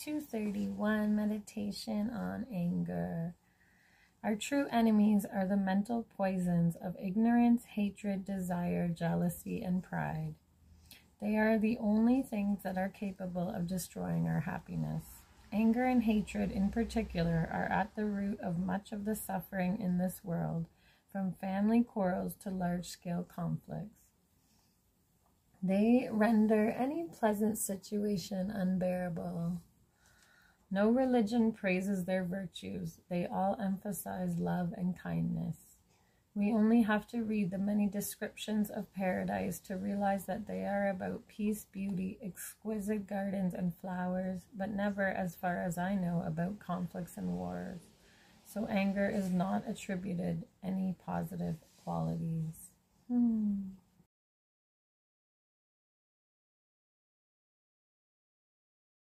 231, meditation on anger. Our true enemies are the mental poisons of ignorance, hatred, desire, jealousy, and pride. They are the only things that are capable of destroying our happiness. Anger and hatred in particular are at the root of much of the suffering in this world, from family quarrels to large-scale conflicts. They render any pleasant situation unbearable. No religion praises their virtues. They all emphasize love and kindness. We only have to read the many descriptions of paradise to realize that they are about peace, beauty, exquisite gardens and flowers, but never, as far as I know, about conflicts and wars. So anger is not attributed any positive qualities.